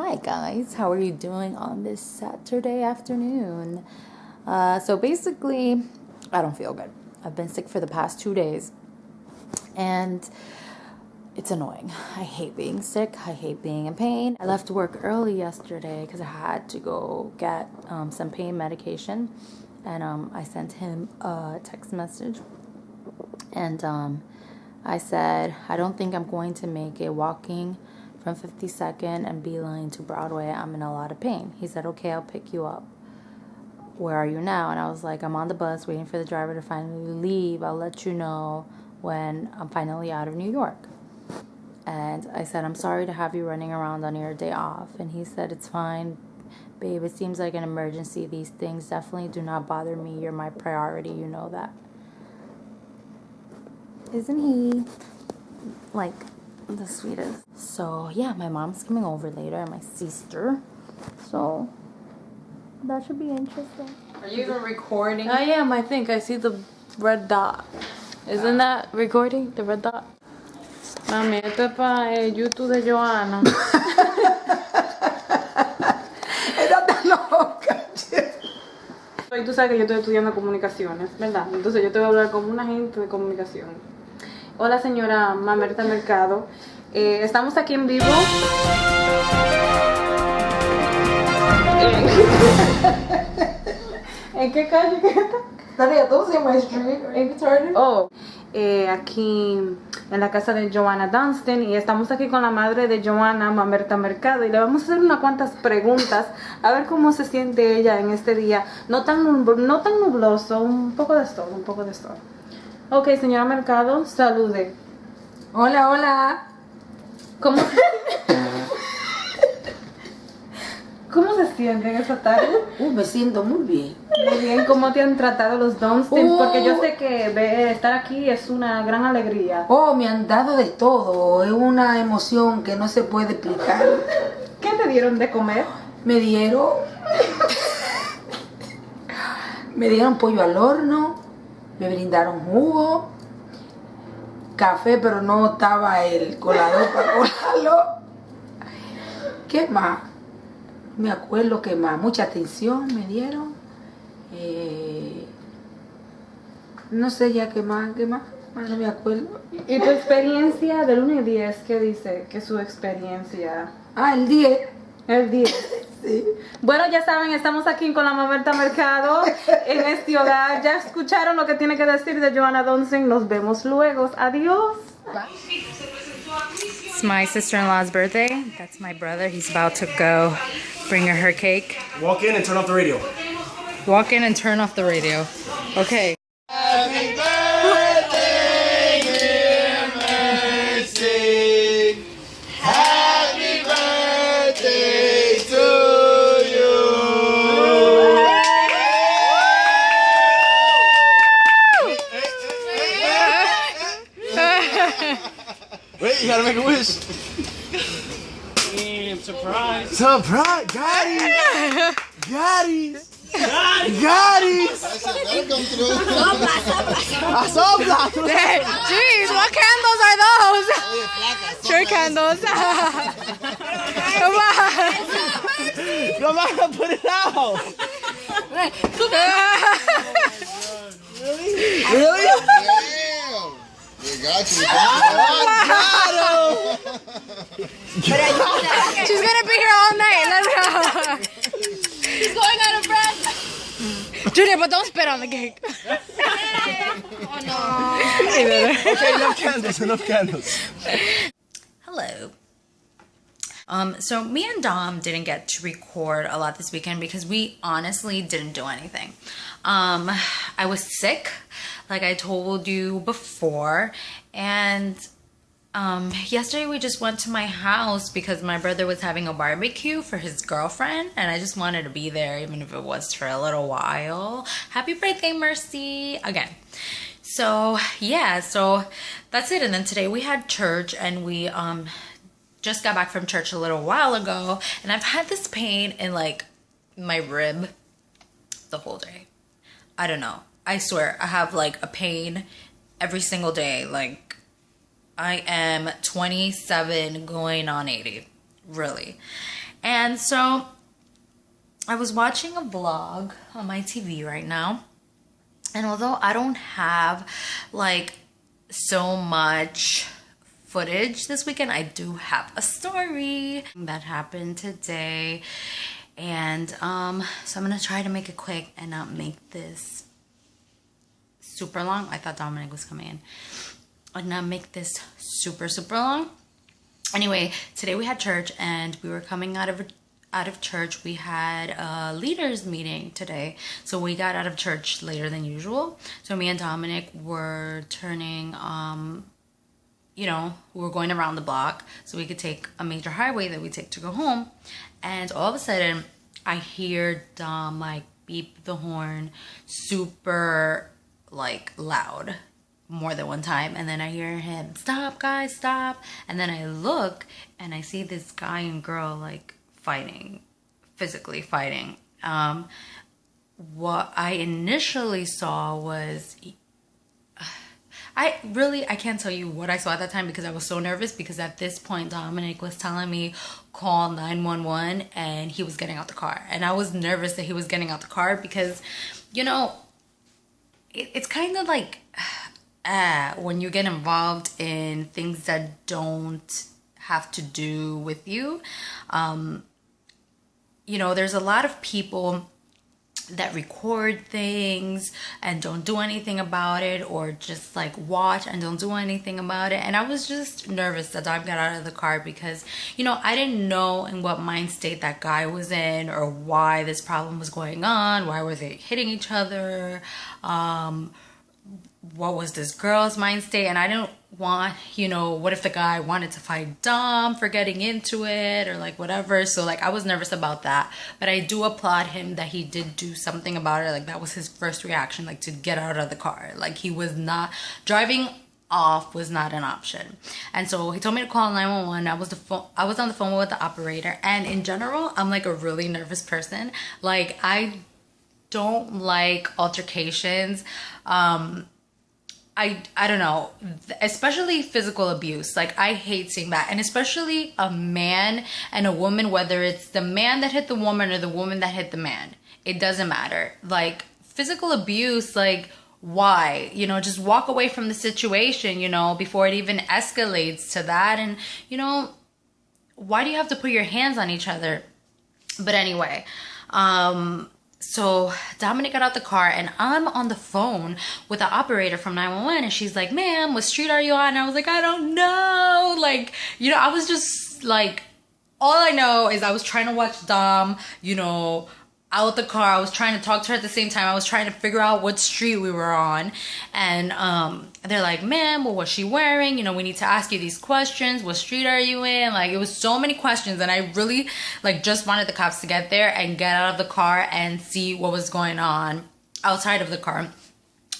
Hi guys, how are you doing on this Saturday afternoon? So basically, I don't feel good. I've been sick for the past 2 days and it's annoying. I hate being sick. I hate being in pain. I left work early yesterday because I had to go get some pain medication, and I sent him a text message and I said, I don't think I'm going to make it walking from 52nd and Beeline to Broadway. I'm in a lot of pain. He said, okay, I'll pick you up. Where are you now? And I was like, I'm on the bus waiting for the driver to finally leave. I'll let you know when I'm finally out of New York. And I said, I'm sorry to have you running around on your day off. And he said, it's fine, babe. It seems like an emergency. These things definitely do not bother me. You're my priority. You know that. Isn't he like the sweetest? So yeah, my mom's coming over later and my sister. So that should be interesting. Are you even recording? I am, I think. I see the red dot. Isn't that recording? The red dot? Mami, esto es para el YouTube de Joana. Era tan loca. Y tú sabes que yo estoy estudiando comunicaciones, ¿verdad? Entonces yo te voy a hablar como un agente de comunicación. Hola, señora Mamerta Mercado. Estamos aquí en vivo. ¿En qué calle que está? Tania, don't say my street. Are you retarded? Oh, aquí en la casa de Joana Dunstan, y estamos aquí con la madre de Joana, Mamerta Mercado, y le vamos a hacer unas cuantas preguntas a ver cómo se siente ella en este día no tan nubloso, un poco de sol. Ok, señora Mercado, salude. Hola, hola. ¿Cómo se siente en esta tarde? Me siento muy bien. Muy bien. ¿Cómo te han tratado los Dunstans? Porque yo sé que estar aquí es una gran alegría. Me han dado de todo. Es una emoción que no se puede explicar. ¿Qué te dieron de comer? Me dieron pollo al horno, me brindaron jugo, café, pero no estaba el colador para colarlo. ¿Qué más? Me acuerdo que más, mucha atención me dieron. No sé ya qué más, no me acuerdo. ¿Y tu experiencia del 1 al 10? ¿Qué dice? ¿Qué es su experiencia? El 10. El 10. Sí. Bueno, ya saben, estamos aquí con la Mamerta Mercado en este hogar. Ya escucharon lo que tiene que decir de Joana Dunstan. Nos vemos luego. Adiós. It's my sister-in-law's birthday. That's my brother. He's about to go bring her cake. Walk in and turn off the radio. Walk in and turn off the radio. Okay. Happy birthday, dear Mercy. Happy birthday to you. Wait, you gotta make a wish. Surprise. Surprise. Got it. Sopla. Jeez, what candles are those? Church candles. Come on, put it out. Really? Damn! We got you. She's gonna be here all night. Let me know. He's going out of breath. Junior, but don't spit on the cake. Oh no. Okay, enough candles. Hello. So me and Dom didn't get to record a lot this weekend because we honestly didn't do anything. I was sick, like I told you before, and yesterday we just went to my house because my brother was having a barbecue for his girlfriend, and I just wanted to be there even if it was for a little while. Happy birthday, Mercy, again. So yeah, so that's it. And then today we had church, and we just got back from church a little while ago, and I've had this pain in like my rib the whole day. I don't know, I swear I have like a pain every single day. Like I am 27 going on 80 really. And so I was watching a vlog on my TV right now, and although I don't have like so much footage this weekend, I do have a story that happened today. And so I'm gonna try to make it quick and not make this super long. I thought Dominic was coming in. I'd not make this super long. Anyway, today we had church, and we were coming out of church. We had a leaders meeting today, so we got out of church later than usual. So me and Dominic were turning we were going around the block so we could take a major highway that we take to go home. And all of a sudden I hear Dom like beep the horn super like loud more than one time, and then I hear him, "Stop guys, stop." And then I look and I see this guy and girl like fighting, physically fighting. What I initially saw was, I can't tell you what I saw at that time because I was so nervous, because at this point Dominic was telling me call 911 and he was getting out the car, and I was nervous that he was getting out the car because, you know, it's kind of like when you get involved in things that don't have to do with you. You know, there's a lot of people that record things and don't do anything about it, or just like watch and don't do anything about it. And I was just nervous that Dom got out of the car because, you know, I didn't know in what mind state that guy was in, or why this problem was going on. Why were they hitting each other? What was this girl's mind state? And I didn't want, you know, what if the guy wanted to fight Dom for getting into it, or like whatever. So like I was nervous about that, but I do applaud him that he did do something about it. Like that was his first reaction, like to get out of the car. Like he was not driving off, was not an option. And so he told me to call 911. I was on the phone with the operator, and in general I'm like a really nervous person. Like I don't like altercations. I don't know, especially physical abuse. Like I hate seeing that, and especially a man and a woman, whether it's the man that hit the woman or the woman that hit the man, it doesn't matter. Like physical abuse, like why? You know, just walk away from the situation, you know, before it even escalates to that. And you know, why do you have to put your hands on each other? But anyway, so Dominic got out the car, and I'm on the phone with the operator from 911, and she's like, "Ma'am, what street are you on?" And I was like, "I don't know." Like, you know, I was just like, all I know is I was trying to watch Dom, you know, out the car. I was trying to talk to her at the same time. I was trying to figure out what street we were on. And they're like, "Ma'am, well, what's she wearing? You know, we need to ask you these questions. What street are you in?" Like, it was so many questions, and I really like just wanted the cops to get there and get out of the car and see what was going on outside of the car.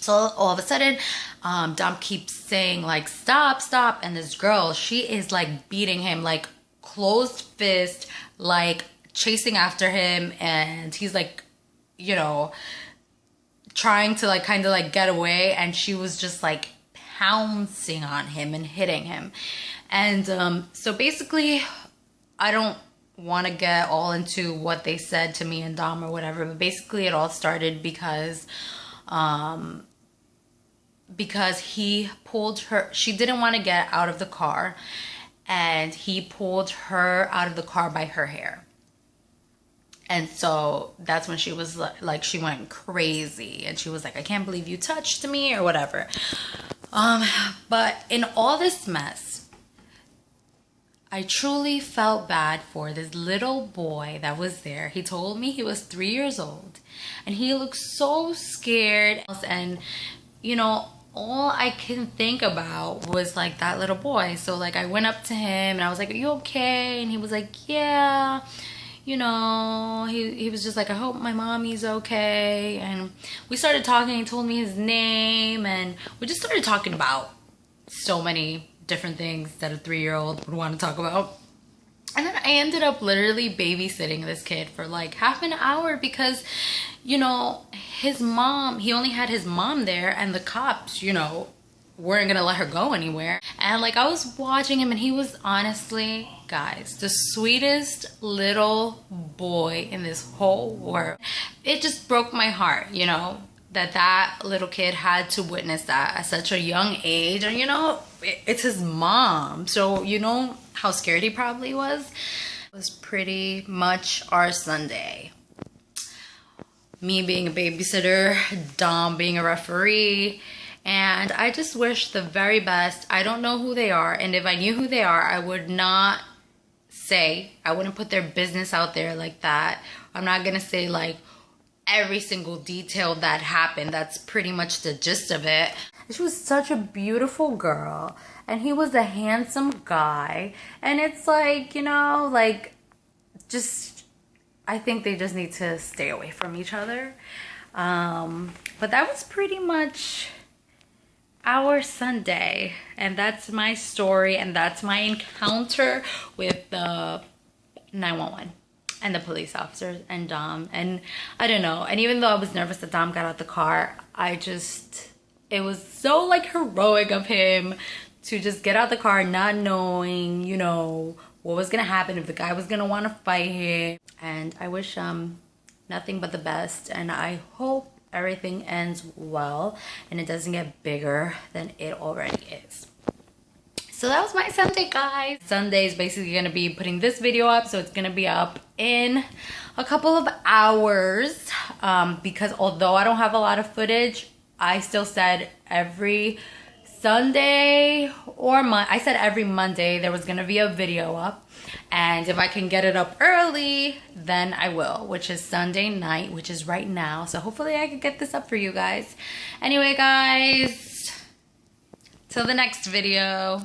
So all of a sudden, Dom keeps saying like, "Stop, stop." And this girl, she is like beating him, like closed fist, like chasing after him, and he's like, you know, trying to like kind of like get away, and she was just like pouncing on him and hitting him. And so basically, I don't want to get all into what they said to me and Dom or whatever, but basically it all started because he pulled her. She didn't want to get out of the car, and he pulled her out of the car by her hair. And so that's when she was like, she went crazy, and she was like, "I can't believe you touched me," or whatever. But in all this mess, I truly felt bad for this little boy that was there. He told me he was 3 years old, and he looked so scared. And, you know, all I can think about was like that little boy. So like I went up to him and I was like, "Are you okay?" And he was like, "Yeah." You know, he was just like, "I hope my mommy's okay." And we started talking. He told me his name, and we just started talking about so many different things that a 3-year-old would want to talk about. And then I ended up literally babysitting this kid for like half an hour because, you know, his mom, he only had his mom there, and the cops, you know, weren't gonna let her go anywhere. And like I was watching him, and he was honestly guys, the sweetest little boy in this whole world. It just broke my heart, you know, that little kid had to witness that at such a young age. And you know, it's his mom, so you know how scared he probably was. It was pretty much our Sunday. Me being a babysitter, Dom being a referee, and I just wish the very best. I don't know who they are, and if I knew who they are, I would not say, I wouldn't put their business out there like that. I'm not gonna say like every single detail that happened. That's pretty much the gist of it. She was such a beautiful girl, and he was a handsome guy, and it's like, you know, like, just, I think they just need to stay away from each other. But that was pretty much our Sunday, and that's my story, and that's my encounter with the 911 and the police officers and Dom. And I don't know, and even though I was nervous that Dom got out the car, it was so like heroic of him to just get out the car not knowing, you know, what was gonna happen, if the guy was gonna want to fight him. And I wish nothing but the best, and I hope everything ends well and it doesn't get bigger than it already is. So that was my Sunday, guys. Sunday is basically gonna be putting this video up, so it's gonna be up in a couple of hours, because although I don't have a lot of footage, I still said every Sunday or I said every Monday there was gonna be a video up, and if I can get it up early, then I will, which is Sunday night, which is right now. So hopefully I can get this up for you guys. Anyway, guys, till the next video.